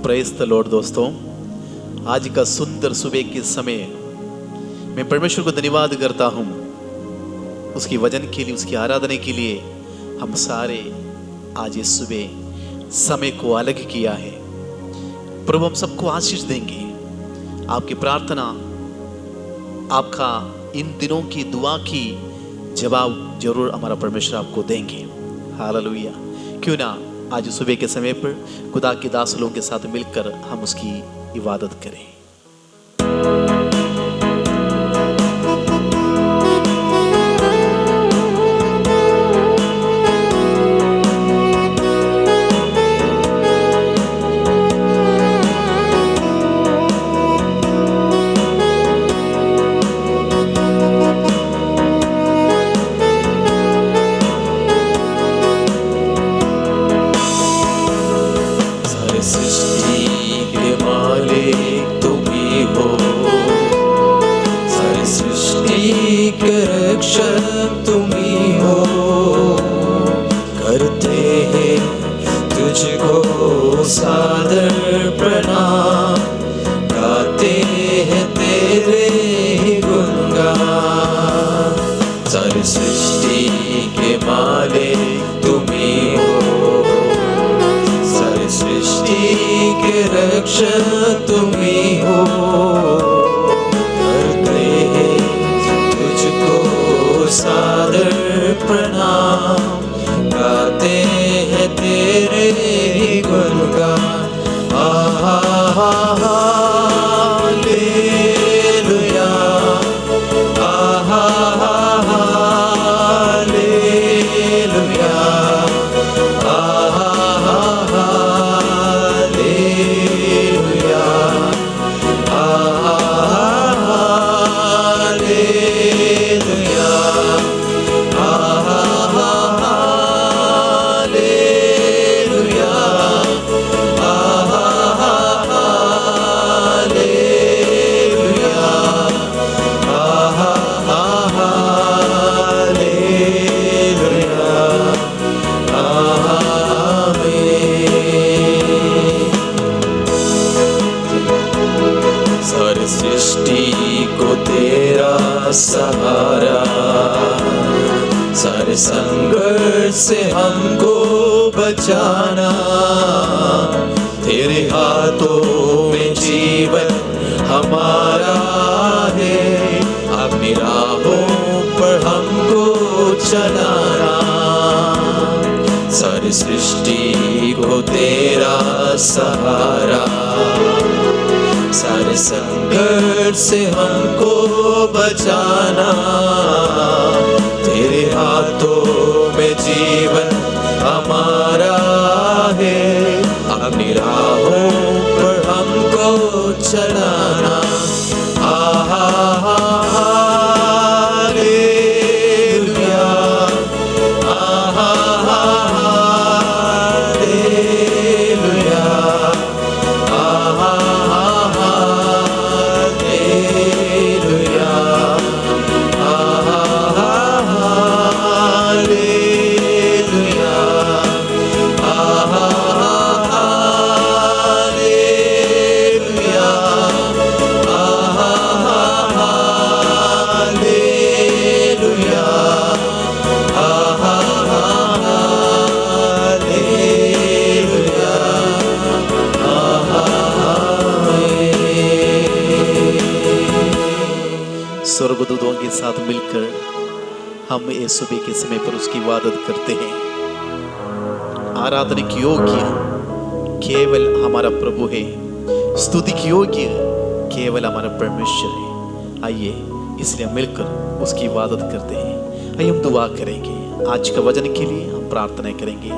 Praise the Lord दोस्तों, आज का सुंदर सुबह के समय मैं परमेश्वर को धन्यवाद करता हूँ उसकी वचन के लिए, उसकी आराधना के लिए। हम सारे आज इस सुबह समय को अलग किया है। प्रभु हम सबको आशीष देंगे। आपकी प्रार्थना, आपका इन दिनों की दुआ की जवाब जरूर हमारा परमेश्वर आपको देंगे। हालेलुया। क्यों ना आज सुबह के समय पर खुदा के दास लोगों के साथ मिलकर हम उसकी इबादत करें। सहारा, सारे संघर्ष से हमको बचाना, तेरे हाथों में जीवन हमारा है, अपनी राहों पर हमको चलाना। सारी सृष्टि को तेरा सहारा, सारे संकट से हमको बचाना, तेरे हाथों में जीवन हमारा है, अपनी राहों पर हमको चलाना। स्वर्गदूतों के साथ मिलकर हम इस सुबह के समय पर उसकी इबादत करते हैं। आराधना की योग्य केवल हमारा प्रभु है, स्तुति की योग्य केवल हमारा परमेश्वर है। आइए इसलिए मिलकर उसकी इबादत करते हैं। आइए हम दुआ करेंगे। आज का वचन के लिए हम प्रार्थना करेंगे।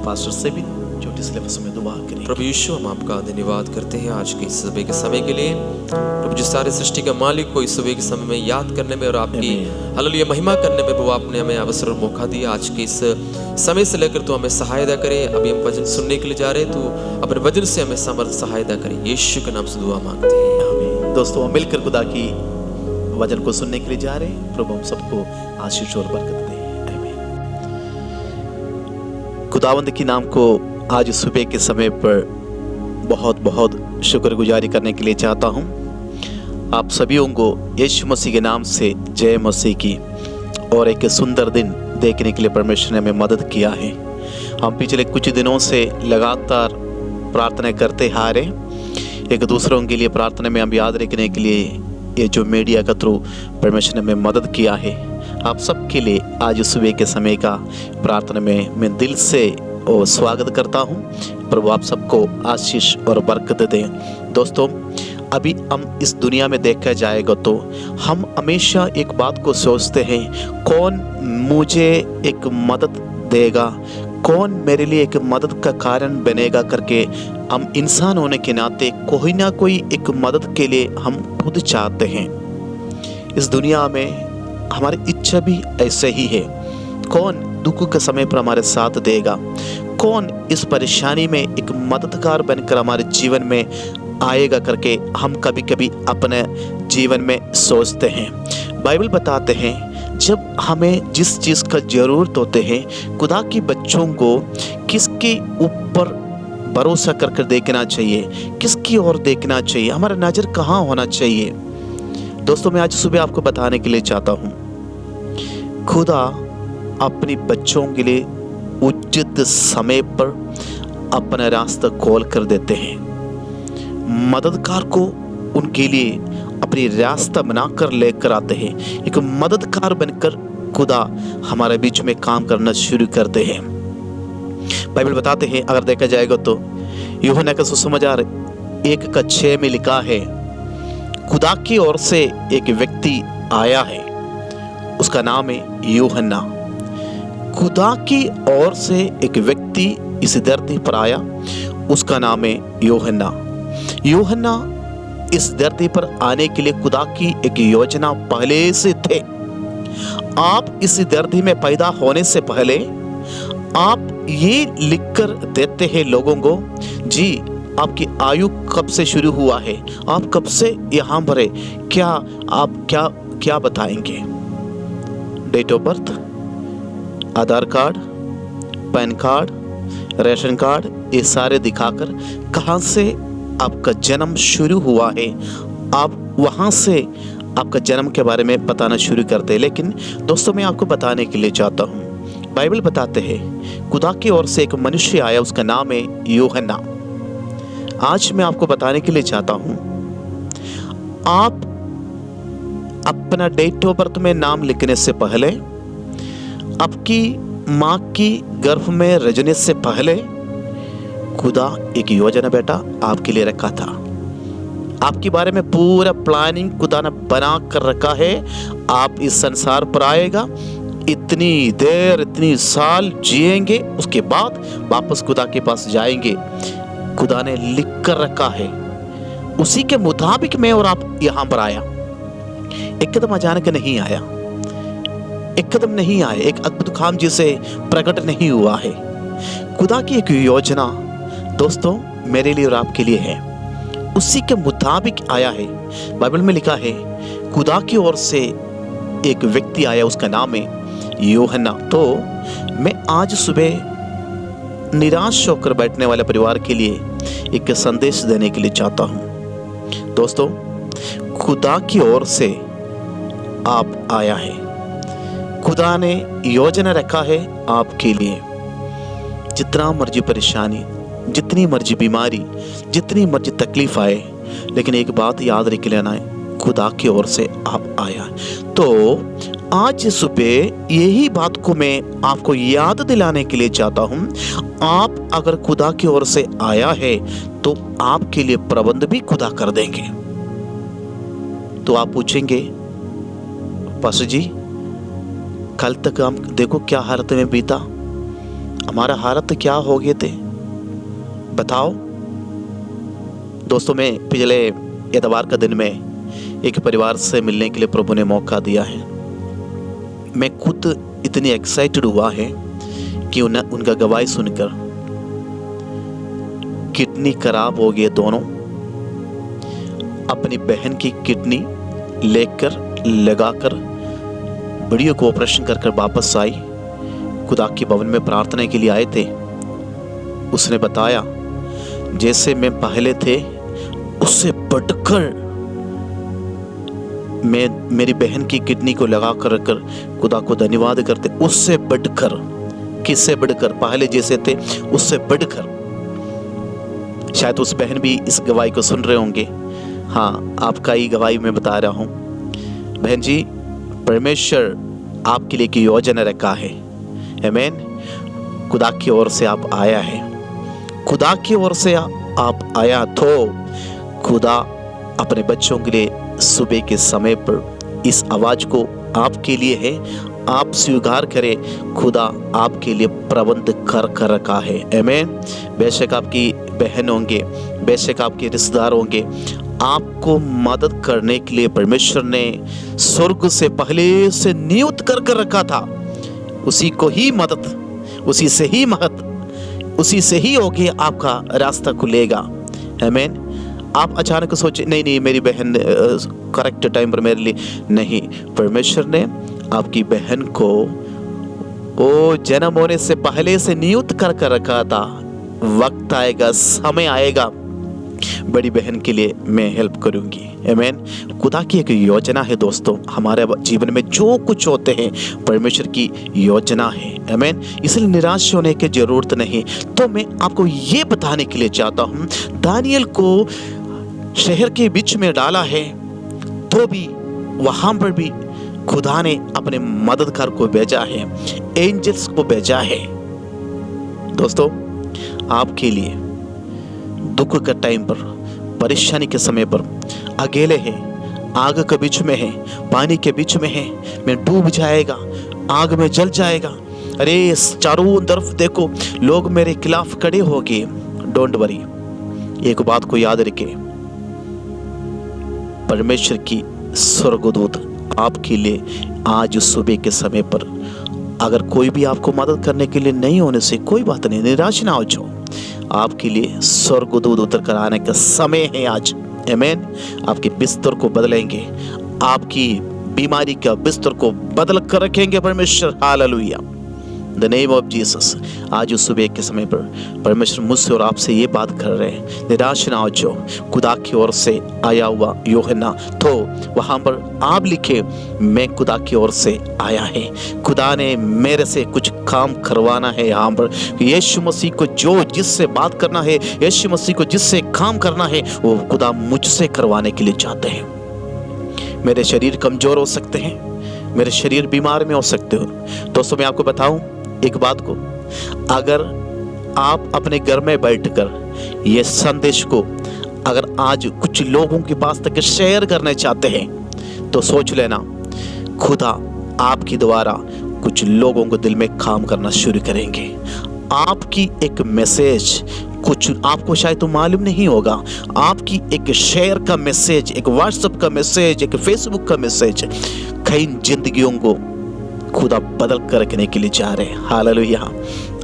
पास्टर से भी छोटी सी लफ्ज़ों में दुआ करें। प्रभु यीशु, हम आपका धन्यवाद करते हैं आज के इस सुबह के समय के लिए। प्रभु जिस सारे सृष्टि के मालिक को इस सुबह के समय में याद करने में और आपकी हालेलुया महिमा करने में प्रभु आपने हमें अवसर और मौका दिया। आज के इस समय से लेकर तो हमें सहायता करे। अभी हम वचन सुनने के लिए जा रहे हैं, तो अपने वचन से हमें समर्थ सहायता करे। यीशु के नाम से दुआ मांगते हैं। दोस्तों हम मिलकर खुदा की वचन को सुनने के लिए जा रहे हैं। प्रभु हम सबको आशीष और बरकत दे। खुदावंद के नाम को आज सुबह के समय पर बहुत बहुत शुक्रगुजारी करने के लिए चाहता हूँ। आप सभी को यीशु मसीह के नाम से जय मसीह की। और एक सुंदर दिन देखने के लिए परमेश्वर ने हमें मदद किया है। हम पिछले कुछ दिनों से लगातार प्रार्थना करते आ रहे, एक दूसरों के लिए प्रार्थना में हम याद रखने के लिए ये जो मीडिया का थ्रू परमेश्वर ने हमें मदद किया है। आप सबके लिए आज सुबह के समय का प्रार्थना में मैं दिल से स्वागत करता हूँ। प्रभु आप सबको आशीष और बरकत दें। दोस्तों, अभी हम इस दुनिया में देखा जाएगा तो हम हमेशा एक बात को सोचते हैं, कौन मुझे एक मदद देगा, कौन मेरे लिए एक मदद का कारण बनेगा करके हम इंसान होने के नाते कोई ना कोई एक मदद के लिए हम खुद चाहते हैं। इस दुनिया में हमारी इच्छा भी ऐसे ही है। कौन दुख के समय पर हमारे साथ देगा, कौन इस परेशानी में एक मददगार बनकर हमारे जीवन में आएगा करके हम कभी कभी अपने जीवन में सोचते हैं। बाइबल बताते हैं जब हमें जिस चीज़ का ज़रूरत होते हैं, खुदा के बच्चों को किसके ऊपर भरोसा कर देखना चाहिए, किसकी ओर देखना चाहिए, हमारा नज़र कहाँ होना चाहिए। दोस्तों, मैं आज सुबह आपको बताने के लिए चाहता हूँ, खुदा अपने बच्चों के लिए उचित समय पर अपना रास्ता खोल कर देते हैं। मददगार को उनके लिए अपनी रास्ता बनाकर लेकर आते हैं। एक मददगार बनकर खुदा हमारे बीच में काम करना शुरू करते हैं। बाइबल बताते हैं, अगर देखा जाएगा तो यूहन्ना का सुसमाचार 1:6 में लिखा है, खुदा की ओर से एक व्यक्ति आया है, उसका नाम है यूहन्ना। खुदा की ओर से एक व्यक्ति इस धरती पर आया, उसका नाम है यूहन्ना। यूहन्ना इस धरती पर आने के लिए खुदा की एक योजना पहले से थे। आप इस धरती में पैदा होने से पहले आप ये लिखकर देते हैं लोगों को, जी आपकी आयु कब से शुरू हुआ है, आप कब से यहाँ पर है, क्या आप क्या बताएंगे? Date of birth, Aadhaar card, PAN card, ration card, ये सारे दिखाकर कहाँ से आपका जन्म शुरू हुआ है, आप वहाँ से आपका जन्म के बारे में बताना शुरू करते हैं। लेकिन दोस्तों, मैं आपको बताने के लिए चाहता हूँ, बाइबल बताते हैं खुदा की ओर से एक मनुष्य आया, उसका नाम है यूहन्ना। आज मैं आपको बताने के लिए चाहता हूँ, आप अपना डेट ऑफ बर्थ में नाम लिखने से पहले, आपकी माँ की गर्भ में रजने से पहले खुदा एक योजना बेटा आपके लिए रखा था। आपके बारे में पूरा प्लानिंग खुदा ने बना कर रखा है। आप इस संसार पर आएगा, इतनी देर इतनी साल जिएंगे, उसके बाद वापस खुदा के पास जाएंगे। खुदा ने लिख कर रखा है, उसी के मुताबिक मैं और आप यहाँ पर आया। एकदम अचानक नहीं आया, एकदम नहीं आए, एक अद्भुत काम जिसे प्रकट नहीं हुआ है। खुदा की एक योजना दोस्तों मेरे लिए और आपके लिए है, उसी के मुताबिक आया है। बाइबल में लिखा है खुदा की ओर से एक व्यक्ति आया, उसका नाम है यूहन्ना। तो मैं आज सुबह निराश होकर बैठने वाले परिवार के लिए एक संदेश देने के लिए चाहता हूँ। दोस्तों, खुदा की ओर से आप आया है, खुदा ने योजना रखा है आपके लिए। जितना मर्जी परेशानी, जितनी मर्जी बीमारी, जितनी मर्जी तकलीफ आए, लेकिन एक बात याद रख लेना है, खुदा की ओर से आप आया। तो आज सुबह यही बात को मैं आपको याद दिलाने के लिए चाहता हूँ। आप अगर खुदा की ओर से आया है तो आपके लिए प्रबंध भी खुदा कर देंगे। तो आप पूछेंगे, पास्टर जी कल तक हम देखो क्या हालत में बीता, हमारा हालत क्या हो गए थे, बताओ। दोस्तों, मैं पिछले इतवार का दिन में एक परिवार से मिलने के लिए प्रभु ने मौका दिया है। मैं खुद इतनी एक्साइटेड हुआ है कि उनका गवाही सुनकर। किडनी खराब हो गई, दोनों अपनी बहन की किडनी लेकर लगाकर वीडियो को ऑपरेशन कर वापस आई। खुदा के भवन में प्रार्थना के लिए आए थे। उसने बताया जैसे मैं पहले थे उससे बढ़कर मैं मेरी बहन की किडनी को लगा कर खुदा को धन्यवाद करते, उससे बढ़कर, किससे बढ़कर, पहले जैसे थे उससे बढ़कर। शायद उस बहन भी इस गवाही को सुन रहे होंगे। हाँ, आपका ही गवाही मैं बता रहा हूँ। बहन जी, परमेश्वर आपके लिए की योजना रखा है। आमीन। खुदा की ओर से आप आया है, खुदा की ओर से आप आया तो खुदा अपने बच्चों के लिए सुबह के समय पर इस आवाज को आपके लिए है, आप स्वीकार करें। खुदा आपके लिए प्रबंध कर रखा है। आमीन। बेशक आपकी बहन होंगे, बेशक आपके रिश्तेदार होंगे, आपको मदद करने के लिए परमेश्वर ने स्वर्ग से पहले से नियुक्त कर रखा था। उसी को ही मदद, उसी से ही महत, उसी से ही होके आपका रास्ता खुलेगा। आमीन। आप अचानक सोचे नहीं मेरी बहन करेक्ट टाइम पर मेरे लिए नहीं, परमेश्वर ने आपकी बहन को वो जन्म होने से पहले से नियुक्त कर रखा था। वक्त आएगा, समय आएगा, बड़ी बहन के लिए मैं हेल्प करूंगी। आमीन। खुदा की एक योजना है दोस्तों, हमारे जीवन में जो कुछ होते हैं परमेश्वर की योजना है। आमीन। इसलिए निराश होने की जरूरत नहीं। तो मैं आपको ये बताने के लिए चाहता हूँ, दानियल को शहर के बीच में डाला है तो भी वहां पर भी खुदा ने अपने मददगार को भेजा है, एंजल्स को भेजा है। दोस्तों, आपके लिए दुख के टाइम पर, परेशानी के समय पर, अकेले हैं, आग के बीच में है, पानी के बीच में है, मैं डूब जाएगा, आग में जल जाएगा, अरे चारों तरफ देखो लोग मेरे खिलाफ खड़े हो गए। डोंट वरी, एक बात को याद रखे, परमेश्वर की स्वर्गदूत आपके लिए आज सुबह के समय पर, अगर कोई भी आपको मदद करने के लिए नहीं होने से कोई बात नहीं, निराश ना हो जाओ, आपके लिए स्वर्गदूत उतर कर आने का समय है आज। आमीन। आपके बिस्तर को बदलेंगे, आपकी बीमारी का बिस्तर को बदल कर रखेंगे परमेश्वर। Hallelujah, the name of Jesus. आज उस सुबह के समय पर परमेश्वर मुझसे और आपसे ये बात कर रहे हैं, निराश ना हो जाओ, खुदा की ओर से आया हुआ यूहन्ना, तो वहां पर आप लिखे, मैं खुदा की ओर से आया है, खुदा ने मेरे से कुछ काम करवाना है। यहाँ पर यीशु मसीह को जो जिससे बात करना है, यीशु मसीह को जिससे काम करना है, वो खुदा मुझसे करवाने के लिए चाहते हैं। मेरे शरीर कमजोर हो सकते हैं, मेरे शरीर बीमार में हो सकते हो। दोस्तों, मैं आपको बताऊं एक बात को, अगर आप अपने घर में बैठकर ये संदेश को अगर आज कुछ लोगों के पास तक शेयर करने चाहते हैं तो सोच लेना, खुदा आपके द्वारा कुछ लोगों को दिल में काम करना शुरू करेंगे। आपकी एक मैसेज, कुछ आपको शायद तो मालूम नहीं होगा, आपकी एक शेयर का मैसेज, एक व्हाट्सएप का मैसेज, एक फेसबुक का मैसेज कई जिंदगियों को खुदा बदल कर रखने के लिए जा रहे हैं। हालेलुया।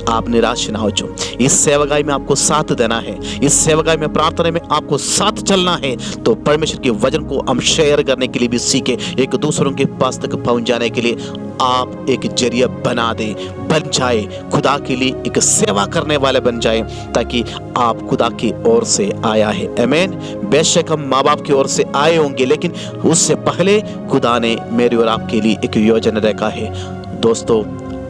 आप निराश ना हो जाओ। इस सेवकाई में आपको साथ देना है, इस सेवकाई में प्रार्थना में आपको साथ चलना है, तो परमेश्वर के वचन को हम शेयर करने के लिए भी सीखे, एक दूसरों के पास तक पहुंच जाने के लिए आप एक जरिया बना दे, बन जाए, खुदा के लिए एक सेवा करने वाले बन जाए, ताकि आप खुदा की ओर से आया है। आमीन। बेशक हम माँ बाप की ओर से आए होंगे, लेकिन उससे पहले खुदा ने मेरी और आपके लिए एक योजना रखा है। दोस्तों,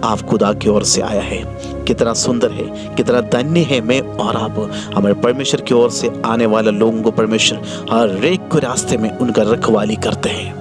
आप खुदा की ओर से आया है, कितना सुंदर है, कितना धन्य है मैं और आप। हमारे परमेश्वर की ओर से आने वाले लोगों को परमेश्वर हर एक को रास्ते में उनका रखवाली करते हैं,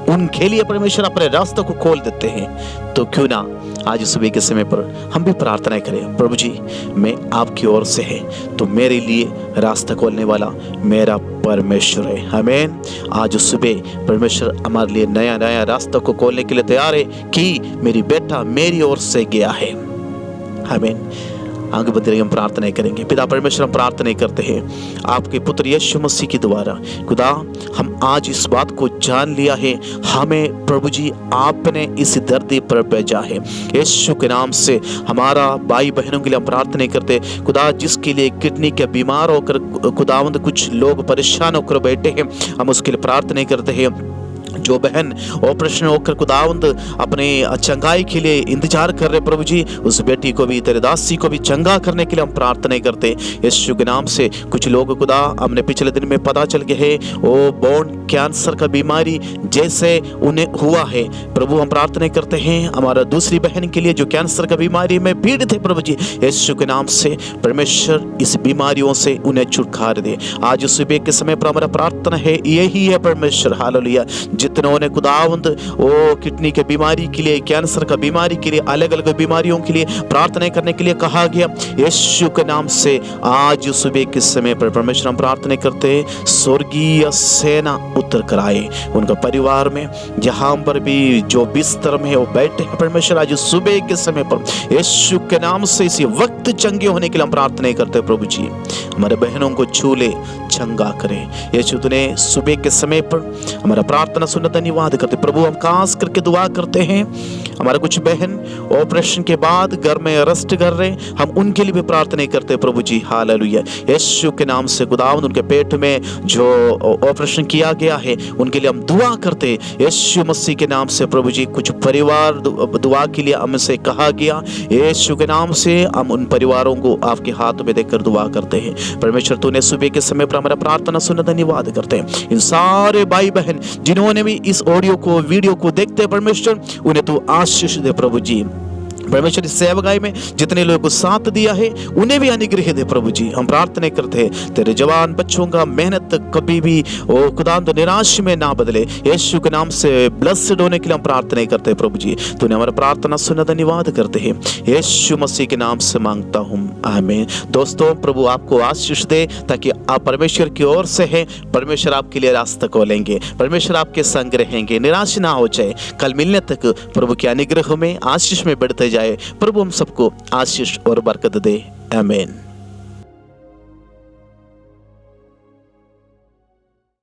उनके लिए परमेश्वर अपने रास्ते को खोल देते हैं। तो क्यों ना आज सुबह के समय पर हम भी प्रार्थना करें, प्रभु जी मैं आपकी ओर से है तो मेरे लिए रास्ता खोलने वाला मेरा परमेश्वर है। आमीन। आज सुबह परमेश्वर हमारे लिए नया नया रास्ता को खोलने के लिए तैयार है कि मेरी बेटा मेरी ओर से गया है। आमीन। आगे बढ़ते हम प्रार्थना करेंगे। पिता परमेश्वर, हम प्रार्थना करते हैं आपके पुत्र यीशु मसीह के द्वारा, खुदा हम आज इस बात को जान लिया है, हमें प्रभु जी आपने इस धरती पर भेजा है। यीशु के नाम से हमारा भाई बहनों के लिए हम प्रार्थना करते हैं, खुदा जिसके लिए किडनी के बीमार होकर खुदावंद कुछ लोग परेशान होकर बैठे हैं, हम उसके लिए प्रार्थना करते हैं। जो बहन ऑपरेशन होकर खुदावंद अपने चंगाई के लिए इंतजार कर रहे प्रभु जी, उस बेटी को भी, तेरे दासी को भी चंगा करने के लिए हम प्रार्थना करते यीशु के नाम से। कुछ लोग खुदा हमने पिछले दिन में पता चल गया है वो बोन कैंसर का बीमारी जैसे उन्हें हुआ है प्रभु, हम प्रार्थना करते हैं हमारा दूसरी बहन के लिए जो कैंसर का बीमारी में पीड़ित है प्रभु जी, यीशु के नाम से परमेश्वर इस बीमारियों से उन्हें छुटकारा दे। आज सुबह के समय पर हमारा प्रार्थना है यही है परमेश्वर, हालेलुया। जितनों ने खुदावंद वो किडनी के बीमारी के लिए, कैंसर का बीमारी के लिए, अलग अलग बीमारियों के लिए प्रार्थना करने के लिए कहा गया, यीशु के नाम से आज सुबह के समय पर परमेश्वर हम प्रार्थना करते हैं स्वर्गीय सेना उतर कर आए उनका परिवार में, जहां पर भी जो बिस्तर में वो बैठे हैं परमेश्वर, आज सुबह के समय पर यीशु के नाम से इसी वक्त चंगे होने के लिए हम प्रार्थना करते हैं प्रभु जी। हमारे बहनों को छू ले, चंगा करे यीशु। तूने सुबह के समय पर हमारा प्रार्थना सुनने धन्यवाद करते प्रभु। हम खास करके दुआ करते हैं हमारा कुछ बहन ऑपरेशन के बाद घर में रेस्ट कर रहे, हम उनके लिए भी प्रार्थना करते हैं प्रभु जी, हालेलुया। यीशु के नाम से खुदावंद उनके पेट में जो ऑपरेशन किया गया है उनके लिए हम दुआ करते हैं यीशु मसीह के नाम से प्रभु जी। कुछ परिवार दुआ के लिए हमसे कहा गया, यीशु के नाम से हम उन परिवारों को आपके हाथ में देकर दुआ करते हैं परमेश्वर। तूने सुबह के समय पर हमारा प्रार्थना सुनने धन्यवाद करते हैं। इन सारे भाई बहन जिन्होंने भी इस ऑडियो को, वीडियो को देखते हैं परमेश्वर, उन्हें तू आशीष दे प्रभु जी। परमेश्वर इस सेवकाई में जितने लोगों को साथ दिया है उन्हें भी अनुग्रह दे प्रभु जी। हम प्रार्थना करते हैं तेरे जवान बच्चों का मेहनत कभी भी वो खुदा तो निराश में ना बदले, यीशु के नाम से ब्लेस्ड होने के लिए हम प्रार्थना करते हैं प्रभु जी। तूने हमारा प्रार्थना सुना, धन्यवाद करते हैं यीशु मसीह के नाम से मांगता हूँ, आमीन। दोस्तों प्रभु आपको आशीष दे ताकि आप परमेश्वर की ओर से हैं, परमेश्वर आपके लिए रास्ता खोलेंगे, परमेश्वर आपके संग रहेंगे, निराश ना हो जाए। कल मिलने तक प्रभु के अनुग्रह में, आशीष में बढ़ते जाए। प्रभु हम सबको आशीष और बरकत दे, आमीन।